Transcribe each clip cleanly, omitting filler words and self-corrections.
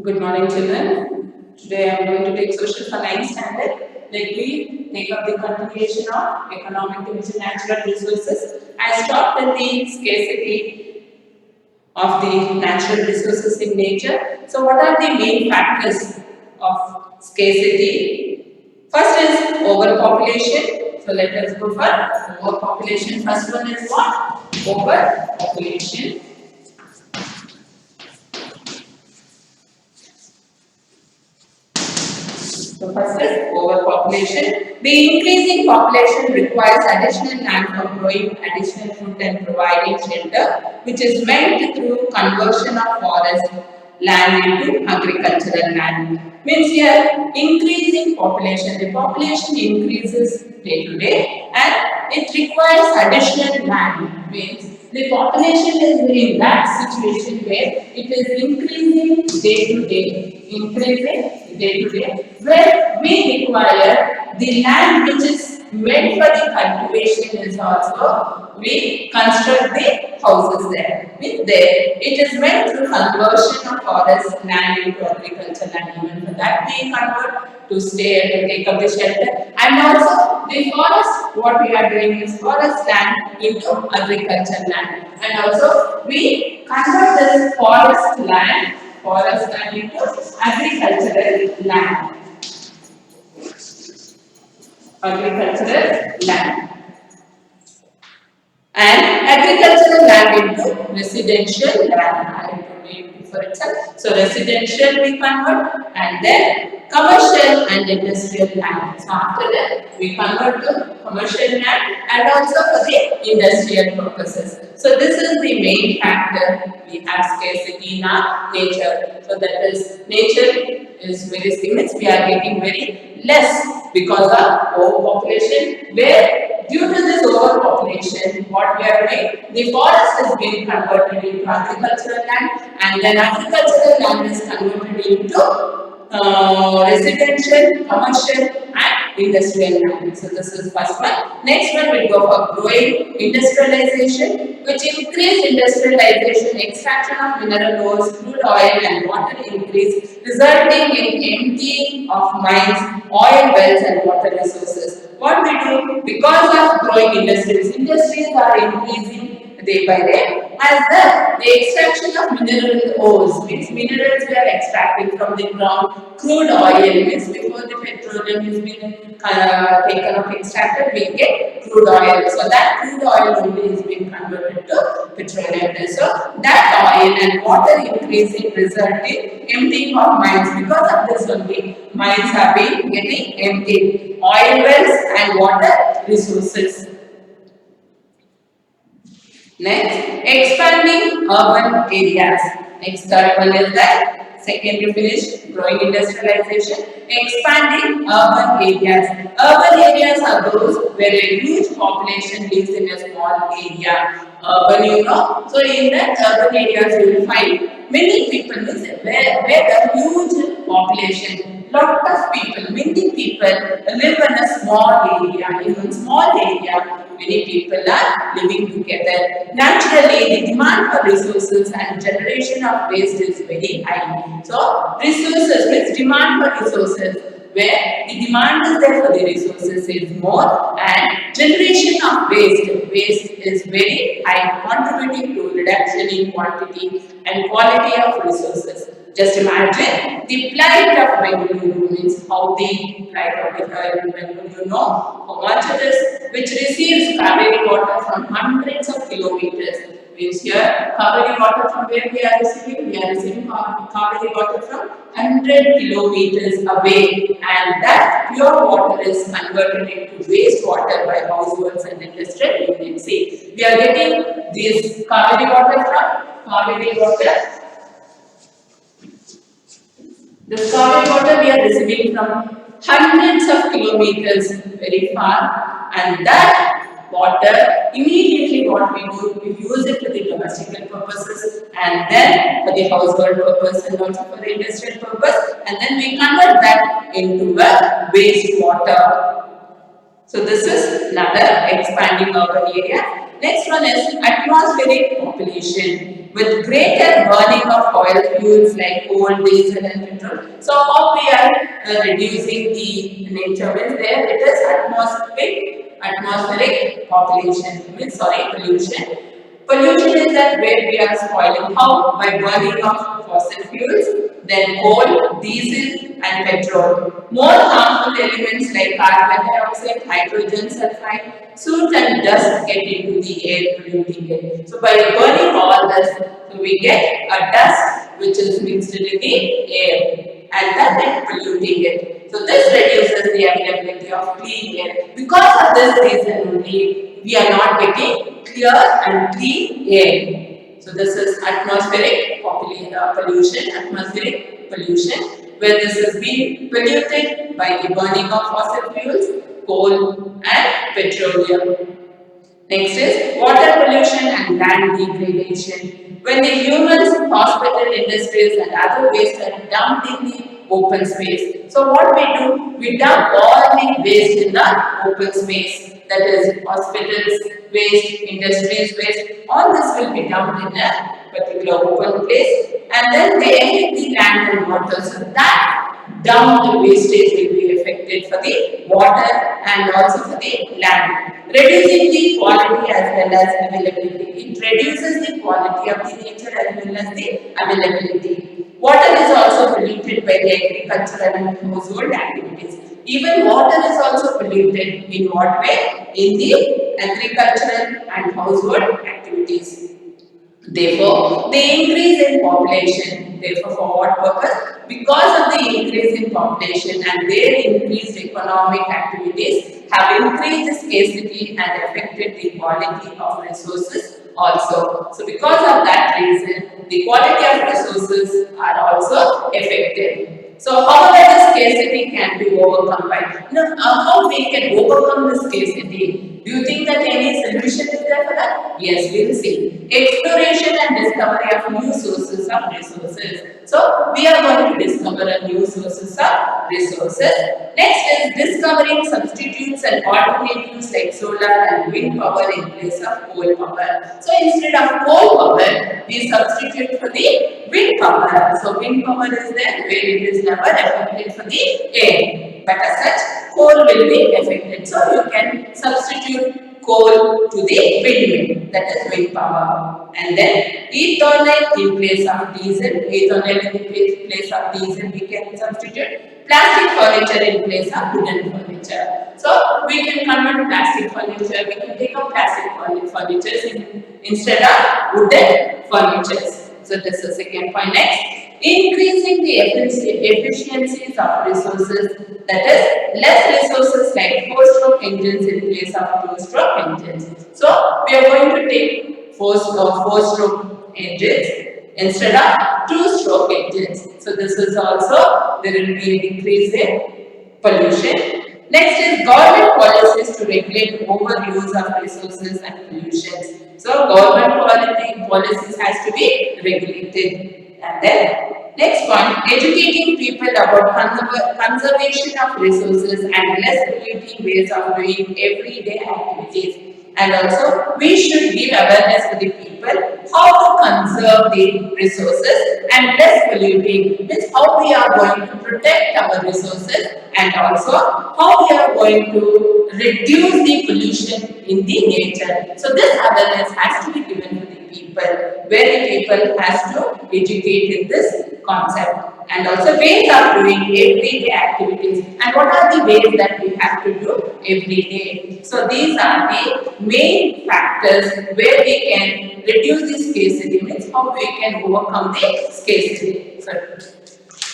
Good morning, children. Today I am going to take social for 9th standard. Let me take up the continuation of economic division natural resources. I stopped at the scarcity of the natural resources in nature. So, what are the main factors of scarcity? First is overpopulation. So, let us go for overpopulation. First one is what? Overpopulation. So first is overpopulation. The increasing population requires additional land for growing additional food and providing shelter, which is meant through conversion of forest land into agricultural land. Means here increasing population. The population increases day to day and it requires additional land. Means the population is in that situation where it is increasing day to day, where we require the land which is meant for the cultivation is also we construct the houses there. Means there it is meant through conversion of forest land into agriculture land. Even for that we convert to stay and to take up the shelter. And also the forest, what we are doing is forest land into agriculture land. And also we convert this forest land into agricultural land. Agricultural land. And agricultural land into residential land. I told you before itself. So residential we convert and then commercial and industrial land. So after that we convert to commercial land and also for the industrial purposes. So this is the main factor. We have scarcity in our nature. So that is nature is very scarce. We are getting very less because of overpopulation. Where due to this overpopulation, what we are doing, the forest is being converted into agricultural land, and then agricultural land is converted into residential, commercial, and industrial land. So this is first one. Next one will go for growing industrialization, which increased industrialization, extraction of mineral ores, crude oil, and water increase, resulting in emptying of mines, oil wells, and water resources. What we do because of growing industries are increasing day by day, as the extraction of mineral ores means minerals we are extracting from the ground. Crude oil means before the petroleum has been taken or extracted, we get crude oil. So that crude oil only is being converted to petroleum. So that oil and water increasing result in emptying of mines. Because of this only mines have been getting emptied. Oil wells and water resources. Next, expanding urban areas. Next, third one is that second you finish growing industrialization. Expanding urban areas. Urban areas are those where a huge population lives in a small area. Urban, you know. So in that urban areas you will find many people where the huge population, lot of people, many people live in a small area. In a small area, many people are living together. Naturally, the demand for resources and generation of waste is very high. So, resources means demand for resources. Where the demand is there for the resources is more and generation of waste is very high, contributing to reduction in quantity and quality of resources. Just imagine the plight of Bengaluru means how the plight of the Bengaluru, you know how much it is, which receives Kaveri water from hundreds of kilometers. Means here, Kaveri water from where we are receiving? We are receiving Kaveri water from 100 kilometers away, and that pure water is converted into wastewater by households and industrial units. See, we are getting this Kaveri water from Kaveri water. This Kaveri water we are receiving from hundreds of kilometers very far, and that water immediately what we do, we use it for the domestic purposes and then for the household purpose and also for the industrial purpose, and then we convert that into a wastewater. So this is another expanding urban area. Next one is atmospheric population. with greater burning of oil fuels like coal, diesel and petrol. So how we are reducing the nature means there it is atmospheric population means sorry pollution. Pollution is that where we are spoiling. How? By burning of fossil fuels, then coal, diesel and petrol. More harmful elements like carbon dioxide, hydrogen sulfide, soot and dust get into the air polluting it. So by burning all this, so we get a dust which is mixed in the air and that is polluting it. So this reduces the availability of clean air. Because of this reason only, we are not getting clear and clean air. So this is atmospheric pollution, where this is being polluted by the burning of fossil fuels, coal and petroleum. Next is water pollution and land degradation. When the humans, hospital, industries and other waste are dumped in the open space. So what we do? We dump all the waste in the open space. That is hospitals waste, industries waste. All this will be dumped in a particular open place and then they affect the land and water. So that dumped wastage will be affected for the water and also for the land. Reducing the quality as well as availability. It reduces the quality of the nature as well as the availability. Water is also polluted by the agricultural and household activities. Even water is also polluted in what way? In the agricultural and household activities. Therefore, the increase in population, therefore for what purpose? Because of the increase in population and their increased economic activities have increased the scarcity and affected the quality of resources also. So because of that reason, the quality of resources are also affected. So however the scarcity can be overcome by, how we can overcome the scarcity? Do you think that any solution is there for that? Yes, we will see. Exploration and discovery of new sources of resources. So we are going to discover a new sources of resources. Next is discovering substitutes and alternatives like solar and wind power in place of coal power. So instead of coal power, we substitute for the wind power. So wind power is there where it is never affected for the air. But as such, coal will be affected. So you can substitute coal to the windmill, that is wind power. And then ethanol in place of diesel, ethanol in place of diesel we can substitute. Plastic furniture in place of wooden furniture. So we can convert plastic furniture, we can take up plastic furniture instead of wooden furniture. So this is the second point. Next, increasing the efficiencies of resources, that is less resources like 4-stroke engines in place of 2-stroke engines. So we are going to take 4-stroke engines instead of 2-stroke engines. So this is also there will be a decrease in pollution. Next is government policies to regulate overuse of resources and pollutions. So government policies has to be regulated. And then next point, educating people about conservation of resources and less polluting ways of doing everyday activities. And also, we should give awareness to the people how to conserve the resources and less polluting. Means how we are going to protect our resources and also how we are going to reduce the pollution in the nature. So this awareness has to be given to the people, where the people has to educate in this concept. And also ways of doing everyday activities and what are the ways that we have to do every day. So these are the main factors where we can reduce the scarcity, means how we can overcome the scarcity. So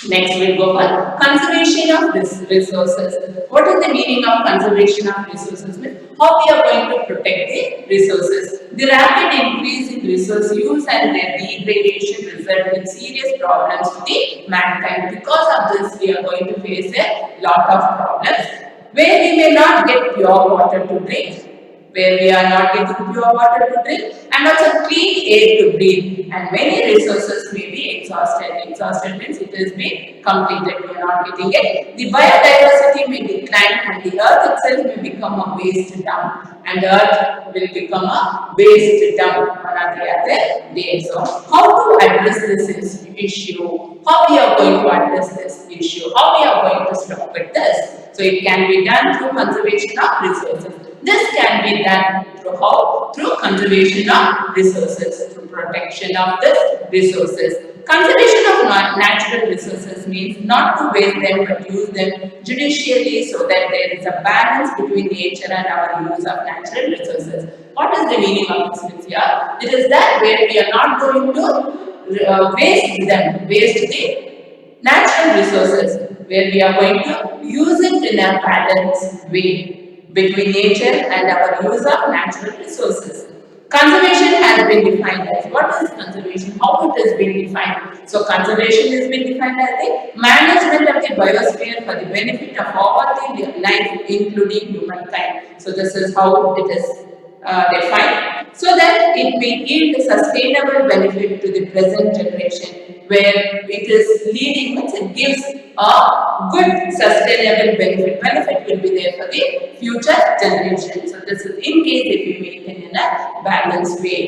next we'll go for conservation of resources. What is the meaning of conservation of resources? How we are going to protect the resources. The rapid increase in resource use and their degradation result in serious problems to the mankind. Because of this, we are going to face a lot of problems where we may not get pure water to drink, where we are not getting pure water to drink and also clean air to breathe, and many resources may be exhausted. Exhausted means it has been completed, we are not getting it. The biodiversity may decline and the earth itself may become a waste dump, and earth will become a waste dump one or the other day. So how to address this issue? How we are going to address this issue? How we are going to stop with this? So it can be done through conservation of resources. This can be done through how? Through conservation of resources, through protection of the resources. Conservation of natural resources means not to waste them but use them judiciously so that there is a balance between nature and our use of natural resources. What is the meaning of this means here? It is that where we are not going to waste the natural resources, where we are going to use it in a balanced way between nature and our use of natural resources. Conservation has been defined as, what is conservation? How it has been defined? So conservation has been defined as the management of the biosphere for the benefit of all the life, including humankind. So this is how it is defined, so that it may yield sustainable benefit to the present generation, where it is leading, means it gives a good sustainable benefit. Benefit will be there for the future generation. So this is in case if we maintain in a balanced way,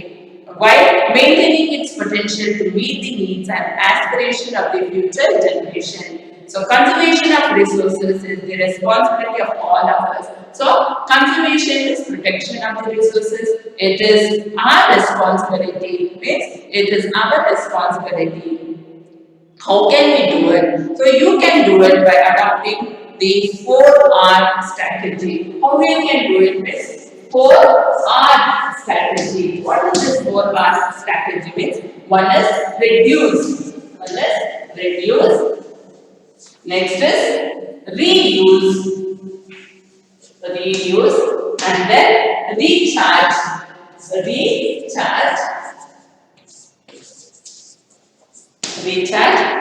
while maintaining its potential to meet the needs and aspiration of the future generation. So conservation of resources is the responsibility of all of us. So conservation is protection of the resources. It is our responsibility. It is our responsibility. How can we do it? So you can do it by adopting the 4R strategy. How we can do it is 4R strategy. What is this 4R strategy means? One is reduce. One is reduce. Next is reuse, and then recharge,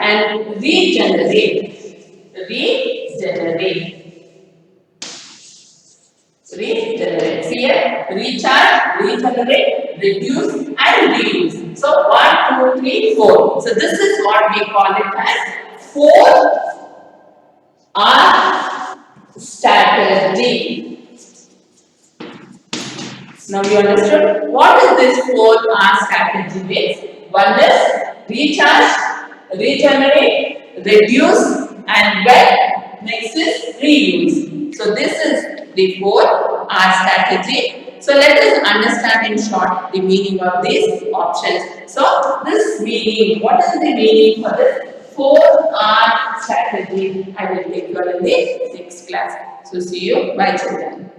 and regenerate. Here, recharge, regenerate, reduce, and reuse. So 1, 2, 3, 4. So this is what we call it as 4R strategy. Now you understood what is this 4R strategy means? One is recharge, regenerate, reduce, and well. Next is reuse. So this is the 4R strategy. So let us understand in short the meaning of these options. So this meaning, what is the meaning for this 4R strategy? I will take you in the next class. So see you. Bye children.